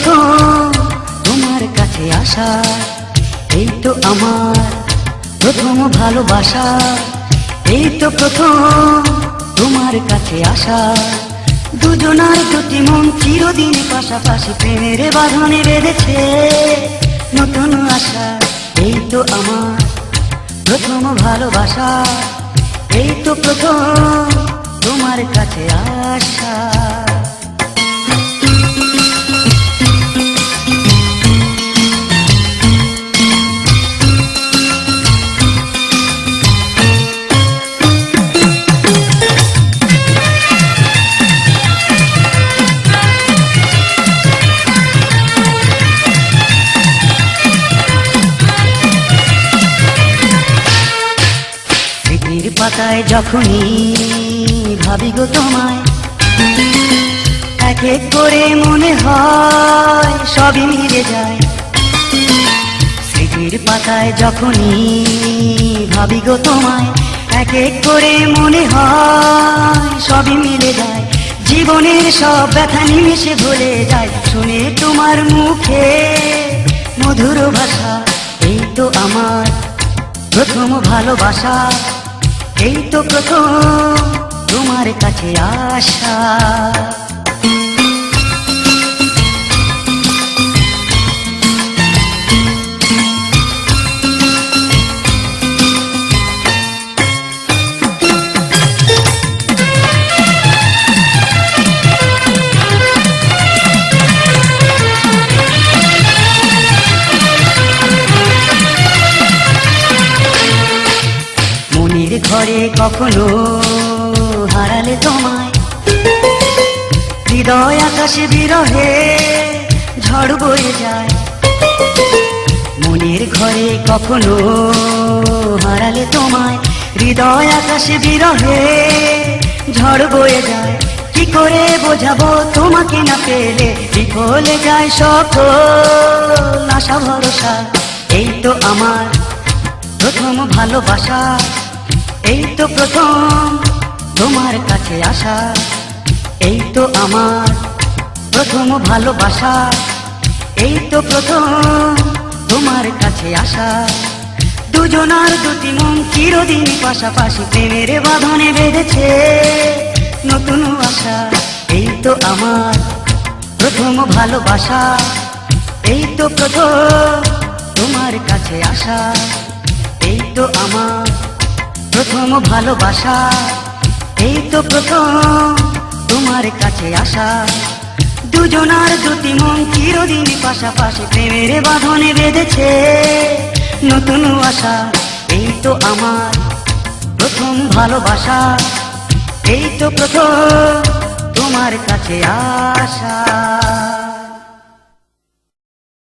প্রথম তোমার কাছে আসা, এই তো আমার প্রথম ভালোবাসা। এই তো প্রথম তোমার কাছে আসা, দুজনার দুটি মন চিরদিন পাশাপাশি প্রেমের বাঁধনে বেঁধেছে নতুন আশা। এই তো আমার প্রথম ভালোবাসা, এই তো প্রথম তোমার কাছে আসা। স্মৃতির পাতায় যখনই ভাবি গো তোমায়, এক এক করে মনে হয় সবই মিলে যায়। স্মৃতির পাতায় যখনই ভাবি গো তোমায়, এক এক করে মনে হয় সবই মিলে যায়। জীবনের সব ব্যথা নিমেষে ভুলে যায় শুনে তোমার মুখে মধুর ভাষা। এই তো আমার প্রথম ভালোবাসা, এই তো প্রথম তোমার কাছে আসা। মনের ঘরে কখনো হারালে তোমায়, হৃদয় আকাশে বিরহে ঝড় বয়ে যায়। মনের ঘরে কখনো হারালে তোমায়, হৃদয় আকাশে বিরহে ঝড় বয়ে যায়। কি করে বোঝাবো তোমাকে না পেলে বিফলে যায় সকল আশা ভরসা। এই তো আমার প্রথম ভালোবাসা, এই তো প্রথম তোমার কাছে আসা। এই তো আমার প্রথম ভালোবাসা, এই তো প্রথম তোমার কাছে আসা। দুজনার দুটি মন চিরদিন পাশাপাশি প্রেমের বাঁধনে বেঁধেছে নতুন আশা। এই তো আমার প্রথম ভালোবাসা, এই তো প্রথম তোমার কাছে আসা। এই তো আমার প্রথম ভালোবাসা, এই তো প্রথম তোমার কাছে আসা। দুজনার দুটি মন চিরদিন পাশাপাশি প্রেমের বাঁধনে বেঁধেছে নতুন আশা। এই তো আমার প্রথম ভালোবাসা, এই তো প্রথম তোমার কাছে আসা।